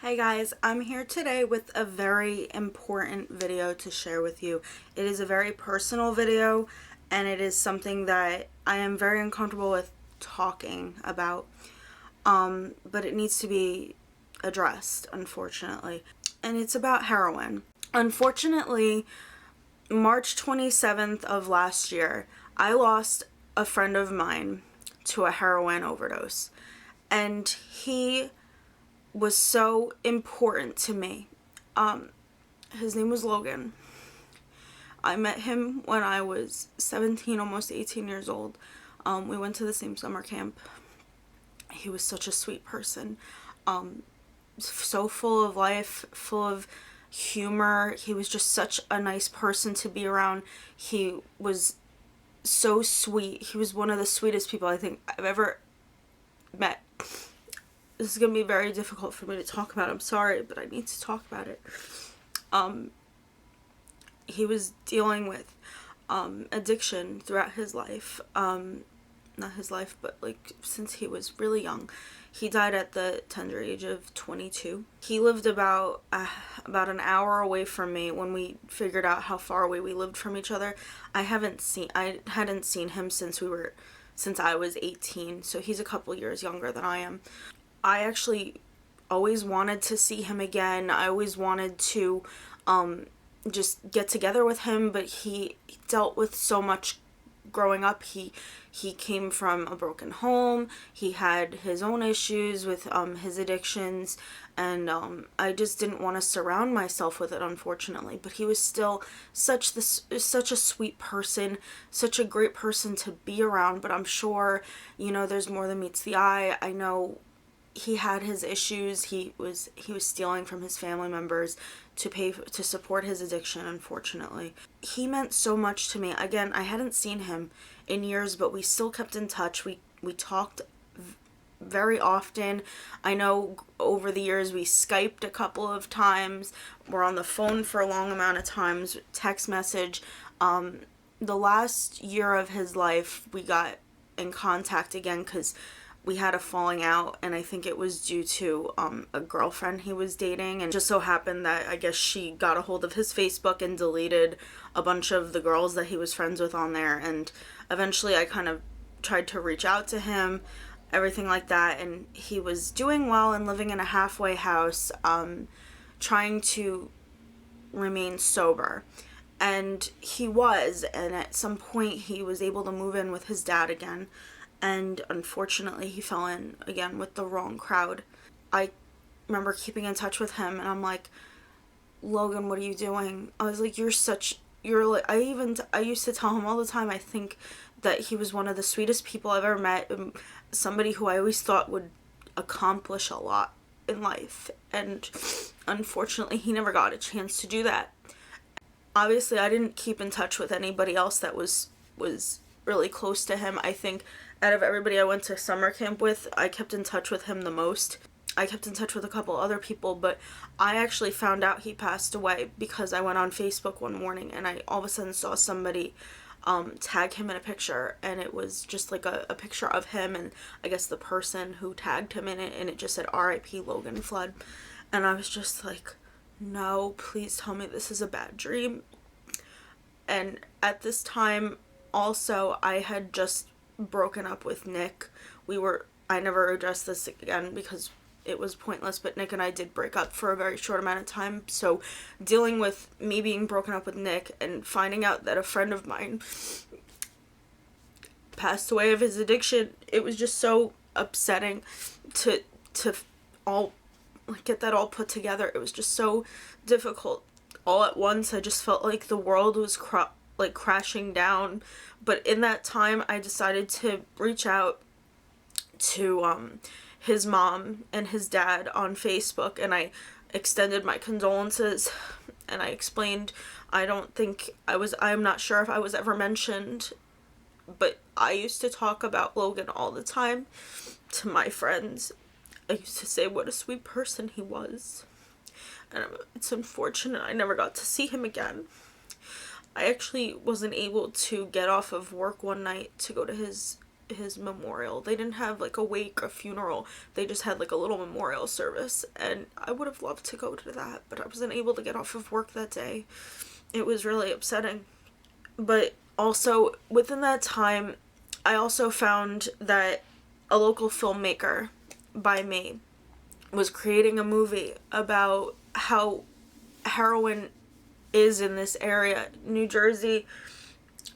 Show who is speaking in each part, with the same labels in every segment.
Speaker 1: Hey guys, I'm here today with a very important video to share with you. It is a very personal video and it is something that I am very uncomfortable with talking about, but it needs to be addressed, unfortunately. And it's about heroin. Unfortunately, March 27th of last year, I lost a friend of mine to a heroin overdose, and he was so important to me. His name was Logan. I met him when I was 17, almost 18 years old. We went to the same summer camp. He was such a sweet person. So full of life, full of humor. He was just such a nice person to be around. He was so sweet. He was one of the sweetest people I think I've ever met. This is going to be very difficult for me to talk about. I'm sorry, but I need to talk about it. He was dealing with addiction throughout his life. Not his life, but like since he was really young. He died at the tender age of 22. He lived about an hour away from me when we figured out how far away we lived from each other. I hadn't seen him since I was 18, so he's a couple years younger than I am. I actually always wanted to see him again. I always wanted to just get together with him, but he dealt with so much growing up. He came from a broken home. He had his own issues with his addictions, and I just didn't want to surround myself with it, unfortunately. But he was still such a sweet person, such a great person to be around. But I'm sure, there's more than meets the eye. I know he had his issues. He was stealing from his family members to support his addiction, unfortunately. He meant so much to me. Again, I hadn't seen him in years, but we still kept in touch. We talked very often. I know over the years we Skyped a couple of times. We're on the phone for a long amount of times, text message. The last year of his life, we got in contact again because we had a falling out, and I think it was due to a girlfriend he was dating, and just so happened that I guess she got a hold of his Facebook and deleted a bunch of the girls that he was friends with on there. And eventually I kind of tried to reach out to him, everything like that, and he was doing well and living in a halfway house, trying to remain sober. And he was, and at some point he was able to move in with his dad again. And unfortunately, he fell in again with the wrong crowd. I remember keeping in touch with him, and I'm like, Logan, what are you doing? I was like, I used to tell him all the time, I think that he was one of the sweetest people I've ever met, somebody who I always thought would accomplish a lot in life. And unfortunately, he never got a chance to do that. Obviously, I didn't keep in touch with anybody else that was really close to him. I think out of everybody I went to summer camp with, I kept in touch with him the most. I kept in touch with a couple other people, but I actually found out he passed away because I went on Facebook one morning and I all of a sudden saw somebody tag him in a picture, and it was just like a picture of him and I guess the person who tagged him in it, and it just said R.I.P. Logan Flood. And I was just like, no, please tell me this is a bad dream. And at this time also, I had just broken up with Nick. I never addressed this again because it was pointless, but Nick and I did break up for a very short amount of time. So dealing with me being broken up with Nick and finding out that a friend of mine passed away of his addiction, it was just so upsetting to all get that all put together. It was just so difficult all at once. I just felt like the world was crashing down. But in that time, I decided to reach out to his mom and his dad on Facebook, and I extended my condolences, and I explained I'm not sure if I was ever mentioned, but I used to talk about Logan all the time to my friends. I used to say what a sweet person he was, and it's unfortunate I never got to see him again. I actually wasn't able to get off of work one night to go to his his memorial. They didn't have like a wake, a funeral. They just had like a little memorial service, and I would have loved to go to that, but I wasn't able to get off of work that day. It was really upsetting. But also within that time, I also found that a local filmmaker by me was creating a movie about how heroin is in this area. New Jersey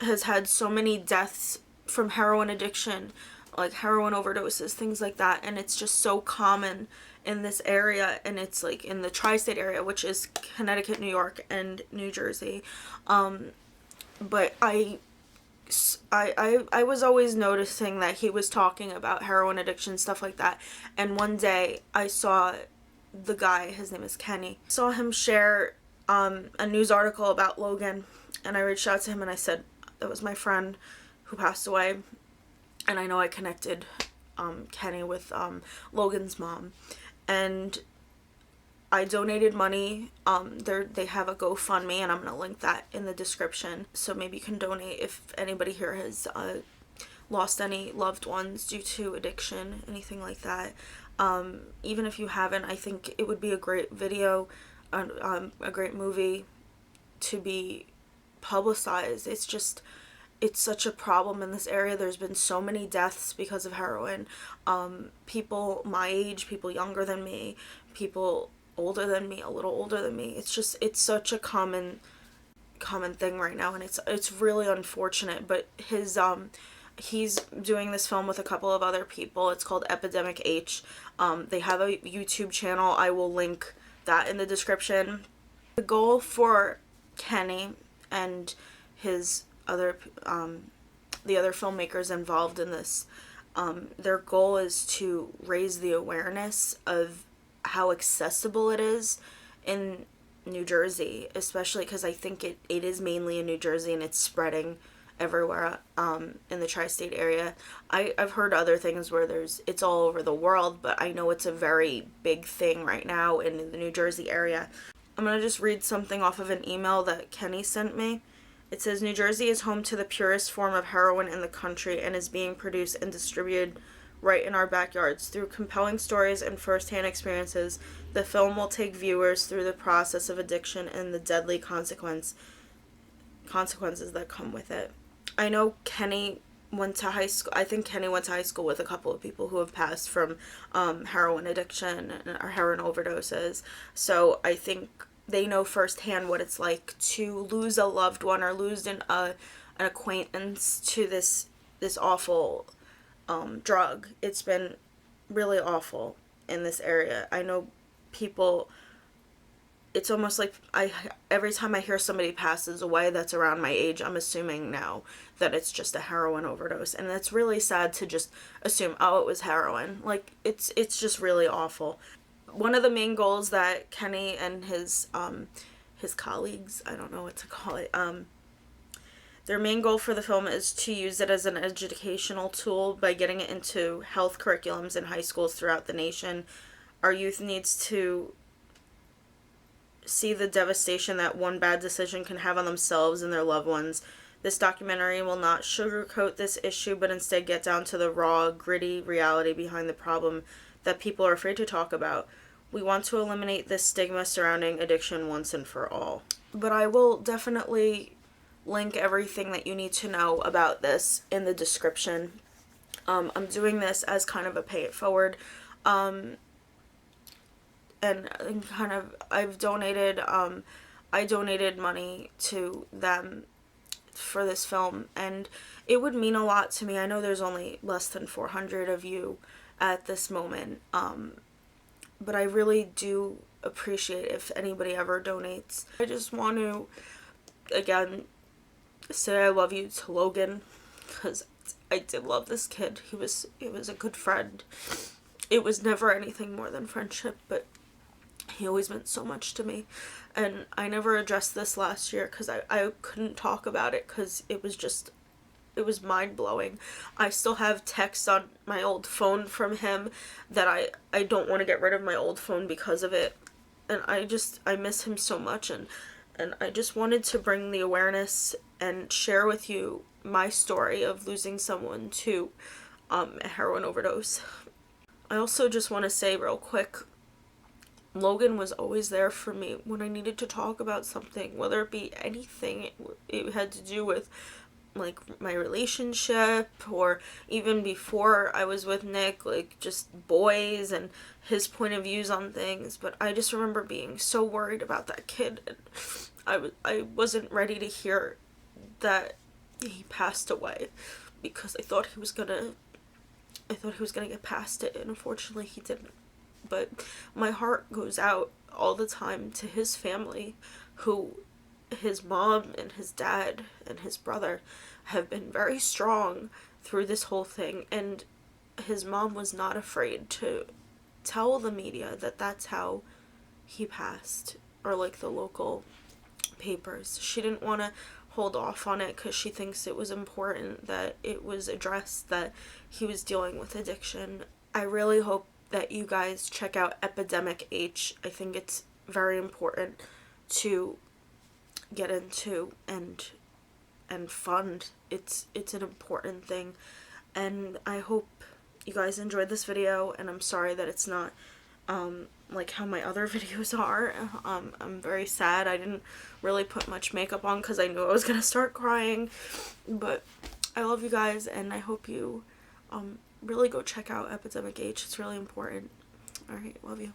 Speaker 1: has had so many deaths from heroin addiction, like heroin overdoses, things like that, and it's just so common in this area, and it's like in the tri-state area, which is Connecticut, New York, and New Jersey. But I was always noticing that he was talking about heroin addiction, stuff like that, and one day I saw the guy, his name is Kenny, saw him share a news article about Logan, and I reached out to him and I said, that was my friend who passed away, and I know I connected Kenny with Logan's mom, and I donated money. They have a GoFundMe, and I'm gonna link that in the description, so maybe you can donate if anybody here has lost any loved ones due to addiction, anything like that. Even if you haven't, I think it would be a great video, a great movie to be publicized. It's such a problem in this area. There's been so many deaths because of heroin. People my age, people younger than me, people older than me, a little older than me. It's such a common thing right now, and it's really unfortunate. But he's doing this film with a couple of other people. It's called EpidemicH. They have a YouTube channel. I will link that in the description. The goal for Kenny and his other the other filmmakers involved in this, their goal is to raise the awareness of how accessible it is in New Jersey, especially because I think it is mainly in New Jersey, and it's spreading everywhere in the tri-state area. I've heard other things where it's all over the world, but I know it's a very big thing right now in the New Jersey area. I'm gonna just read something off of an email that Kenny sent me. It says, New Jersey is home to the purest form of heroin in the country and is being produced and distributed right in our backyards. Through compelling stories and first-hand experiences, the film will take viewers through the process of addiction and the deadly consequences that come with it. I know Kenny went to high school. I think Kenny went to high school with a couple of people who have passed from heroin addiction or heroin overdoses. So I think they know firsthand what it's like to lose a loved one or lose an acquaintance to this awful drug. It's been really awful in this area. I know people, it's almost like every time I hear somebody passes away that's around my age, I'm assuming now that it's just a heroin overdose, and it's really sad to just assume, oh, it was heroin. Like, it's just really awful. One of the main goals that Kenny and his colleagues, I don't know what to call it, their main goal for the film is to use it as an educational tool by getting it into health curriculums in high schools throughout the nation. Our youth needs to see the devastation that one bad decision can have on themselves and their loved ones. This documentary will not sugarcoat this issue, but instead get down to the raw, gritty reality behind the problem that people are afraid to talk about. We want to eliminate this stigma surrounding addiction once and for all. But I will definitely link everything that you need to know about this in the description. I'm doing this as kind of a pay it forward. And kind of, I donated money to them for this film, and it would mean a lot to me. I know there's only less than 400 of you at this moment, but I really do appreciate if anybody ever donates. I just want to, again, say I love you to Logan, because I did love this kid. He was a good friend. It was never anything more than friendship, but he always meant so much to me. And I never addressed this last year because I couldn't talk about it because it was mind-blowing. I still have texts on my old phone from him that I don't want to get rid of my old phone because of it. And I miss him so much, and I just wanted to bring the awareness and share with you my story of losing someone to a heroin overdose. I also just want to say real quick, Logan was always there for me when I needed to talk about something, whether it be anything it had to do with like my relationship, or even before I was with Nick, like just boys and his point of views on things. But I just remember being so worried about that kid, and I wasn't ready to hear that he passed away, because I thought he was gonna get past it, and unfortunately he didn't. But my heart goes out all the time to his family, who his mom and his dad and his brother have been very strong through this whole thing, and his mom was not afraid to tell the media that that's how he passed, or like the local papers. She didn't want to hold off on it because she thinks it was important that it was addressed that he was dealing with addiction. I really hope that you guys check out EpidemicH. I think it's very important to get into and fund. It's an important thing, and I hope you guys enjoyed this video, and I'm sorry that it's not like how my other videos are. I'm very sad. I didn't really put much makeup on because I knew I was gonna start crying, but I love you guys, and I hope you really go check out EpidemicH. It's really important. Alright, love you.